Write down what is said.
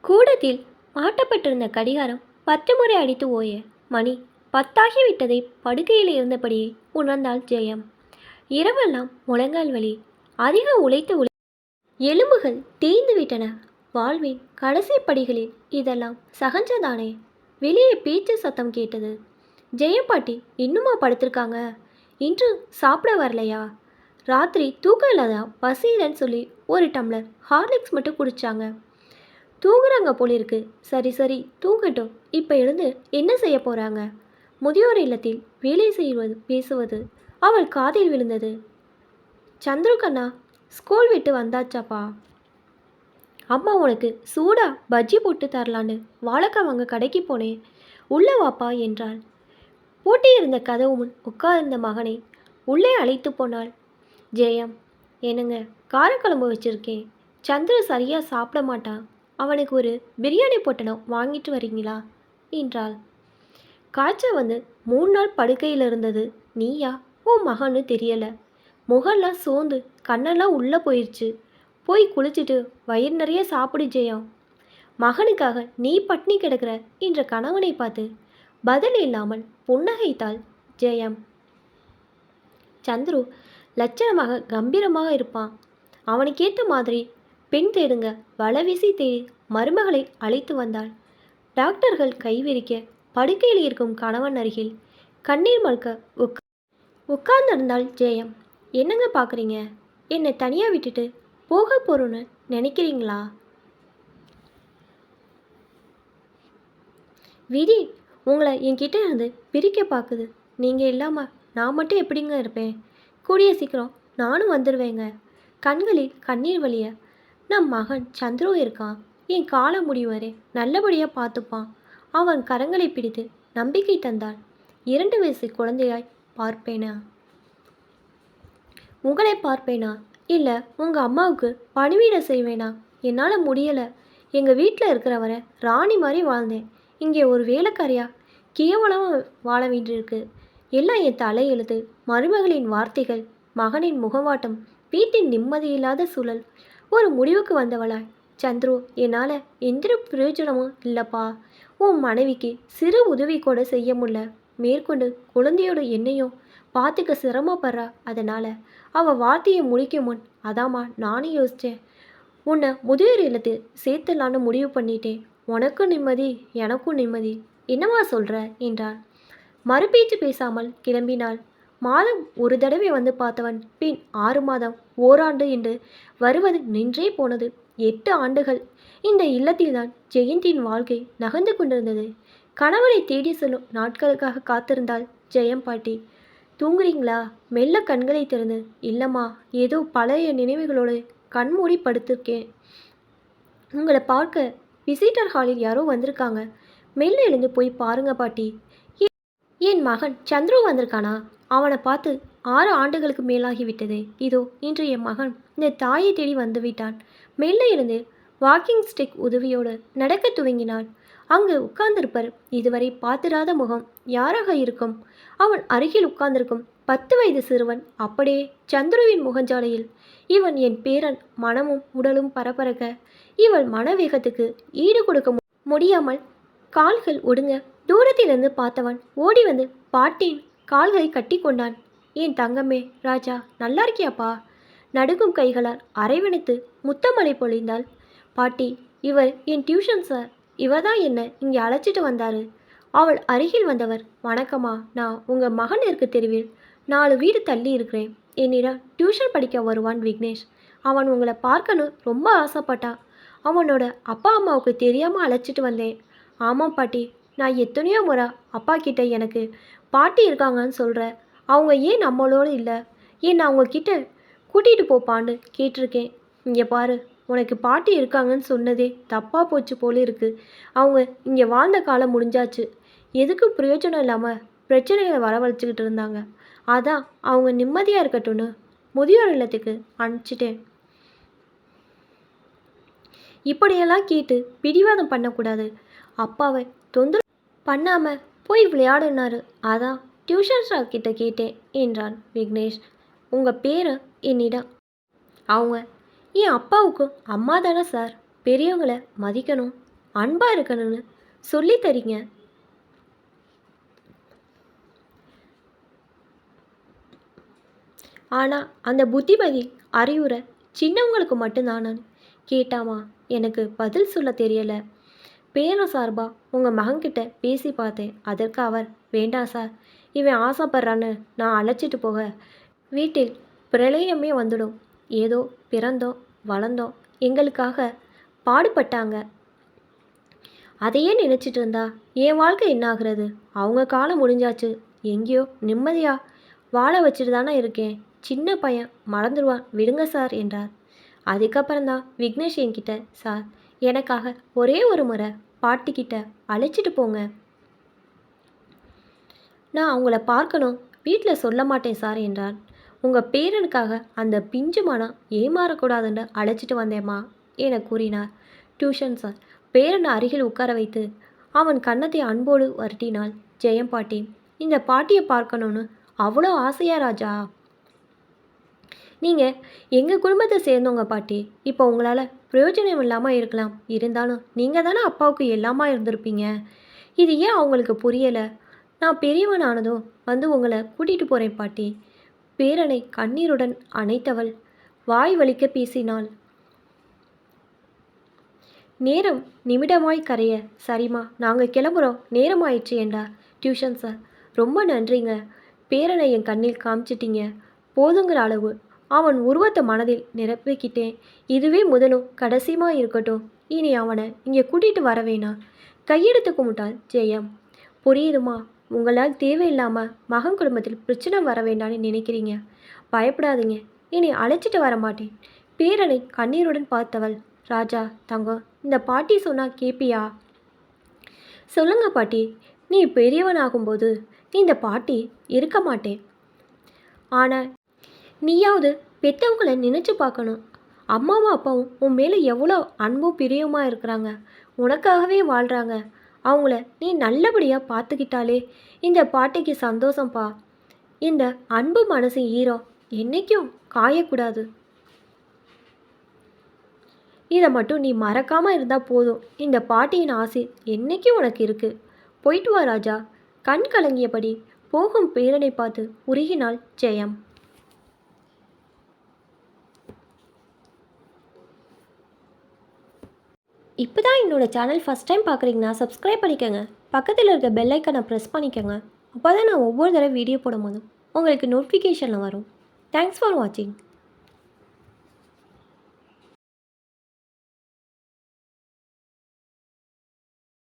கூடத்தில் மாட்டப்பட்டிருந்த கடிகாரம் 10 முறை அடித்து ஓய மணி 10ஆகிவிட்டதை படுக்கையில் இருந்தபடியே உணர்ந்தாள் ஜெயம். இரவெல்லாம் முழங்கால் வலி, அதிக உழைத்து எலும்புகள் தேய்ந்து விட்டன. வாழ்வின் கடைசி படிகளில் இதெல்லாம் சகஞ்சதானே. வெளியே பேச்சு சத்தம் கேட்டது. ஜெயம் பாட்டி இன்னுமா படுத்திருக்காங்க? இன்று சாப்பிட வரலையா? ராத்திரி தூக்கம் இல்லாதா? பசியிலன்னு சொல்லி ஒரு டம்ளர் ஹார்லிக்ஸ் மட்டும் குடித்தாங்க. தூங்குறாங்க போலிருக்கு. சரி சரி தூங்கட்டும். இப்போ எழுந்து என்ன செய்ய போகிறாங்க? முதியோர் இல்லத்தில் வேலை செய்வது பேசுவது அவள் காதில் விழுந்தது. சந்துரு கண்ணா, ஸ்கூல் விட்டு வந்தாச்சாப்பா? அம்மா உனக்கு சூடா பஜ்ஜி போட்டு தரலான்னு வாழைக்காய் வாங்க கடைக்கு போனேன், உள்ளே வாப்பா என்றாள். பூட்டியிருந்த கதவு முன் உட்கார்ந்த மகனை உள்ளே அழைத்து போனாள். ஜெயம், என்னங்க, காரக்குழம்பு வச்சுருக்கேன். சந்துரு சரியாக சாப்பிட மாட்டான். அவனுக்கு ஒரு பிரியாணி பொட்டணம் வாங்கிட்டு வரீங்களா என்றாள். காய்ச்சல் வந்து 3 நாள் படுக்கையில் இருந்தது. நீயா உன் மகன்னு தெரியலை. முகம்லாம் சோர்ந்து கண்ணெல்லாம் உள்ளே போயிடுச்சு. போய் குளிச்சுட்டு வயிறு நிறைய சாப்பிடு ஜெயம். மகனுக்காக நீ பட்னி கிடக்கிற என்ற கணவனை பார்த்து பதில் இல்லாமல் புன்னகைத்தாள் ஜெயம். சந்துரு லட்சணமாக கம்பீரமாக இருப்பான். அவனுக்கேற்ற மாதிரி பெண் தேடுங்க. வளவீசி தேடி மருமகளை அழைத்து வந்தாள். டாக்டர்கள் கைவிரிக்க படுக்கையில் இருக்கும் கணவன் அருகில் கண்ணீர் மறுக்க உட்கார்ந்திருந்தாள் ஜெயம். என்னங்க பார்க்குறீங்க? என்னை தனியாக விட்டுட்டு போக போகிறோன்னு நினைக்கிறீங்களா? விதி உங்களை என்கிட்ட இருந்து பிரிக்க பார்க்குது. நீங்கள் இல்லாமல் நான் மட்டும் எப்படிங்க இருப்பேன்? கூடிய சீக்கிரம் நானும் வந்துடுவேங்க. கண்களில் கண்ணீர் வழிய, நம் மகன் சந்துரு இருக்கான். என் காலம் முடிவரை நல்லபடியாக பார்த்துப்பான். அவன் கரங்களை பிடித்து நம்பிக்கை தந்தாள். 2 வயசு குழந்தையாய் பார்ப்பேனா? உங்களை பார்ப்பேனா? இல்லை உங்கள் அம்மாவுக்கு பணிவிடை செய்வேனா? என்னால் முடியலை. எங்கள் வீட்டில் இருக்கிறவரை ராணி மாதிரி வாழ்ந்தேன். இங்கே ஒரு வேலைக்காரியா கேவலமாக வாழ வேண்டியிருக்கு. எல்லாம் என் தலையெழுத்து. மருமகளின் வார்த்தைகள், மகனின் முகவாட்டம், வீட்டின் நிம்மதியில்லாத சூழல். ஒரு முடிவுக்கு வந்தவளாய், சந்துரு, என்னால் எந்த பிரயோஜனமும் இல்லைப்பா. உன் மனைவிக்கு சிறு உதவி கூட செய்ய முடியல. மேற்கொண்டு குழந்தையோட என்னையும் பார்த்துக்க சிரமப்படுறா. அதனால் அவள் வார்த்தையை முடிக்கும் முன் அதாம்மா நானும் யோசித்தேன். உன்னை முதியோர் இல்லத்து சேர்த்துலான்னு முடிவு பண்ணிட்டேன். உனக்கும் நிம்மதி, எனக்கும் நிம்மதி. என்னவா சொல்கிற என்றாள். மறுபேச்சு பேசாமல் கிளம்பினாள். மாதம் ஒரு தடவை வந்து பார்த்தவன் பின் 6 மாதம், ஓராண்டு என்று வருவது நின்றே போனது. 8 ஆண்டுகள் இந்த இல்லத்தில்தான் ஜெயந்தின் வாழ்க்கை நகர்ந்து கொண்டிருந்தது. கணவனை தேடி செல்லும் நாட்களுக்காக காத்திருந்தாள் ஜெயம் பாட்டி. தூங்குறீங்களா? மெல்ல கண்களை திறந்து, இல்லைம்மா, ஏதோ பழைய நினைவுகளோடு கண்மூடி படுத்திருக்கேன். உங்களை பார்க்க விசிட்டர் ஹாலில் யாரோ வந்திருக்காங்க. மெல்ல எழுந்து போய் பாருங்க பாட்டி. என் மகன் சந்துரு வந்திருக்கானா? அவனை பார்த்து 6 ஆண்டுகளுக்கு மேலாகிவிட்டது. இதோ இன்று என் மகன் இந்த தாயை தேடி வந்து விட்டான். மெல்ல எழுந்து வாக்கிங் ஸ்டிக் உதவியோடு நடக்க துவங்கினான். அங்கு உட்கார்ந்திருப்பர் இதுவரை பார்த்திராத முகம் யாராக இருக்கும்? அவன் அருகில் உட்கார்ந்திருக்கும் 10 வயது சிறுவன் அப்படியே சந்துருவின் முகஞ்சாலையில். இவன் என் பேரன். மனமும் உடலும் பரபரக்க இவள் மனவேகத்துக்கு ஈடு கொடுக்க முடியாமல் கால்கள் ஒடுங்க தூரத்திலிருந்து பார்த்தவன் ஓடி வந்து பாட்டின் கால்களை கட்டி கொண்டான். ஏன் தங்கமே, ராஜா, நல்லா இருக்கியாப்பா? நடுக்கும் கைகளால் அரைவணைத்து முத்தமலை பொழிந்தாள் பாட்டி. இவர் என் டியூஷன் சார். இவர் தான் என்ன இங்கே அழைச்சிட்டு வந்தாரு. அவள் அருகில் வந்தவர், வணக்கம்மா, நான் உங்கள் மகன் இருக்கு தெருவில் 4 வீடு தள்ளி இருக்கிறேன். என்னிடம் டியூஷன் படிக்க வருவான் விக்னேஷ். அவன் உங்களை பார்க்கணும் ரொம்ப ஆசைப்பட்டான். அவனோட அப்பா அம்மாவுக்கு தெரியாமல் அழைச்சிட்டு வந்தேன். ஆமாம் பாட்டி, நான் எத்தனையோ முறை அப்பா கிட்ட எனக்கு பாட்டி இருக்காங்கன்னு சொல்கிறேன். அவங்க ஏன் நம்மளோடு இல்லை? ஏன் நான் அவங்கக்கிட்ட கூட்டிகிட்டு போப்பான்னு கேட்டிருக்கேன். இங்கே பாரு, உனக்கு பாட்டி இருக்காங்கன்னு சொன்னதே தப்பாக போச்சு போல இருக்குது. அவங்க இங்கே வாழ்ந்த காலம் முடிஞ்சாச்சு. எதுக்கும் பிரயோஜனம் இல்லாமல் பிரச்சனைகளை வரவழைச்சிக்கிட்டு இருந்தாங்க. அதான் அவங்க நிம்மதியாக இருக்கட்டும்னு முதியோர் இல்லத்துக்கு அனுப்பிச்சிட்டேன். இப்படியெல்லாம் கேட்டு பிடிவாதம் பண்ணக்கூடாது. அப்பாவை தொந்தரவு பண்ணாமல் போய் விளையாடுனாரு. அதான் டியூஷன் சார் கிட்ட கேட்டேன் என்றான் விக்னேஷ். உங்கள் பேரை என்னிடம். அவங்க என் அப்பாவுக்கும் அம்மா தானே சார். பெரியவங்களை மதிக்கணும், அன்பாக இருக்கணும்னு சொல்லி தரீங்க. ஆனால் அந்த புத்திமதி அறிவுரை சின்னவங்களுக்கு மட்டும்தான். நான் கேட்டாமா எனக்கு பதில் சொல்ல தெரியலை. பேரன் சார்பாக உங்கள் மகன்கிட்ட பேசி பார்த்தேன். அதற்கு அவர், வேண்டாம் சார், இவன் ஆசைப்படுறான்னு நான் அழைச்சிட்டு போக வீட்டில் பிரளயமே வந்துடும். ஏதோ பிறந்தோம் வளர்ந்தோம், எங்களுக்காக பாடுபட்டாங்க, அதையே நினச்சிட்டு இருந்தா என் வாழ்க்கை என்ன ஆகுறது? அவங்க காலம் முடிஞ்சாச்சு, எங்கேயோ நிம்மதியாக வாழ வச்சுட்டு தானே இருக்கேன். சின்ன பையன் மறந்துடுவான், விடுங்க சார் என்றார். அதுக்கப்புறம்தான் விக்னேஷ் என்கிட்ட, சார் எனக்காக ஒரே ஒரு முறை பாட்டிக்கிட்ட அழைச்சிட்டு போங்க, நான் அவங்கள பார்க்கணும், வீட்டில் சொல்ல மாட்டேன் சார் என்றான். உங்கள் பேரனுக்காக அந்த பிஞ்சு மனம் ஏமாறக்கூடாதுன்னு அழைச்சிட்டு வந்தேம்மா என கூறினார். டியூஷன் சார் பேரனை அருகில் உட்கார வைத்து அவன் கன்னத்தை அன்போடு வருட்டினாள் ஜெயம் பாட்டி. இந்த பாட்டியை பார்க்கணுன்னு அவ்வளோ ஆசையா ராஜா? நீங்கள் எங்கள் குடும்பத்தை சேர்ந்தவங்க பாட்டி. இப்போ உங்களால் பிரயோஜனம் இல்லாமல் இருக்கலாம், இருந்தாலும் நீங்கள் தானே அப்பாவுக்கு எல்லாமா இருந்திருப்பீங்க. இது ஏன் அவங்களுக்கு புரியலை? நான் பெரியவன் ஆனதும் வந்து உங்களை கூட்டிகிட்டு போகிறேன் பாட்டி. பேரனை கண்ணீருடன் அணைத்தவள் வாய் வலிக்க பேசினாள். நேரம் நிமிடமாய் கரைய, சரிம்மா நாங்கள் கிளம்புறோம், நேரம் ஆயிடுச்சு என்றார். டியூஷன் சார், ரொம்ப நன்றிங்க, பேரனை என் கண்ணில் காமிச்சிட்டிங்க, போதுங்கிற அளவு அவன் உருவத்தை மனதில் நிரப்பிக்கிட்டேன். இதுவே முதலும் கடைசியுமா இருக்கட்டும், இனி அவனை இங்கே கூட்டிகிட்டு வர வேணாம். கையெடுத்து கும்பிட்டாள் ஜெயம். புரியுதுமா, உங்களால் தேவையில்லாமல் மகன் குடும்பத்தில் பிரச்சனை வர வேண்டான்னு நினைக்கிறீங்க. பயப்படாதீங்க, இனி அழைச்சிட்டு வர மாட்டேன். பேரனை கண்ணீருடன் பார்த்தவள், ராஜா தங்கம், இந்த பாட்டி சொன்னால் கேப்பியா? சொல்லுங்க பாட்டி, நீ பெரியவனாகும்போது இந்த பாட்டி இருக்க மாட்டேன். ஆனால் நீயாவது பெற்றவங்களை நினச்சி பார்க்கணும். அம்மாவும் அப்பாவும் உன் மேலே எவ்வளோ அன்பும் பிரியமாக இருக்கிறாங்க, உனக்காகவே வாழ்கிறாங்க. அவங்கள நீ நல்லபடியாக பார்த்துக்கிட்டாலே இந்த பாட்டிக்கு சந்தோஷம்ப்பா. இந்த அன்பு மனசு ஈரம் என்றைக்கும் காயக்கூடாது. இதை மட்டும் நீ மறக்காமல் இருந்தால் போதும். இந்த பாட்டியின் ஆசை என்றைக்கும் உனக்கு இருக்குது. போயிட்டு வா ராஜா. கண் கலங்கியபடி போகும் பேரனை பார்த்து உருகினாள் ஜெயம். இப்போ தான் என்னோடய சேனல் ஃபஸ்ட் டைம் பார்க்குறீங்கன்னா சப்ஸ்கிரைப் பண்ணிக்கோங்க. பக்கத்தில் இருக்க பெல் ஐக்கனை ப்ரெஸ் பண்ணிக்கோங்க. அப்போ தான் நான் ஒவ்வொரு தடவை வீடியோ போடும்போதும் உங்களுக்கு நோட்டிஃபிகேஷனில் வரும். தேங்க்ஸ் ஃபார் வாட்சிங்.